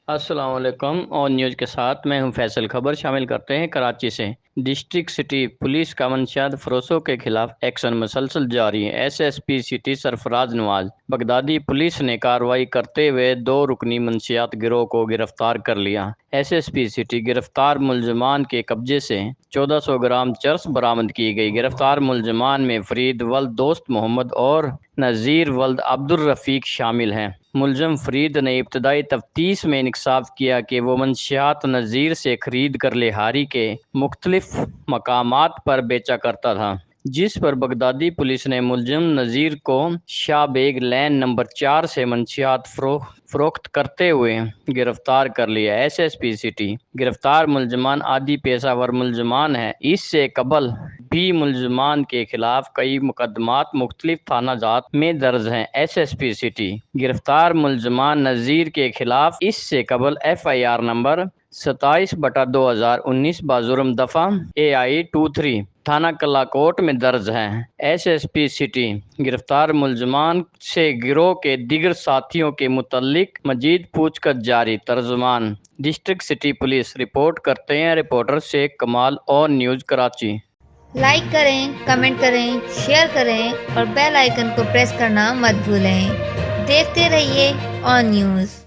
السلام علیکم، اور نیوز کے ساتھ میں ہوں فیصل۔ خبر شامل کرتے ہیں کراچی سے۔ ڈسٹرکٹ سٹی پولیس کا منشیات فروشوں کے خلاف ایکشن مسلسل جاری ہے۔ ایس ایس پی سٹی سرفراز نواز بغدادی پولیس نے کارروائی کرتے ہوئے 2 رکنی منشیات گروہ کو گرفتار کر لیا۔ ایس ایس پی سٹی گرفتار ملزمان کے قبضے سے 1400 گرام چرس برآمد کی گئی۔ گرفتار ملزمان میں فرید ولد دوست محمد اور نذیر ولد عبدالرفیق شامل ہیں۔ ملزم فرید نے ابتدائی تفتیش میں انکشاف کیا کہ وہ منشیات نذیر سے خرید کر لہاری کے مختلف مقامات پر بیچا کرتا تھا، جس پر بغدادی پولیس نے ملزم نذیر کو شاہ بیگ لین نمبر 4 سے منشیات فروخت کرتے ہوئے گرفتار کر لیا۔ ایس ایس پی سٹی گرفتار ملزمان عادی پیشہ ور ملزمان ہیں۔ اس سے قبل بھی ملزمان کے خلاف کئی مقدمات مختلف تھانہ جات میں درج ہیں۔ ایس ایس پی سٹی گرفتار ملزمان نذیر کے خلاف اس سے قبل ایف آئی آر نمبر 27/2019 بجرم دفعہ AI 23 تھانہ کلا کوٹ میں درج ہے۔ ایس ایس پی سٹی گرفتار ملزمان سے گروہ کے دیگر ساتھیوں کے متعلق مزید پوچھ گچھ جاری۔ ترجمان ڈسٹرکٹ سٹی پولیس رپورٹ کرتے ہیں رپورٹر شیخ کمال اور نیوز کراچی۔ لائک کریں، کمنٹ کریں، شیئر کریں اور بیل آئیکن کو پریس کرنا مت بھولیں۔ دیکھتے رہیے اون نیوز۔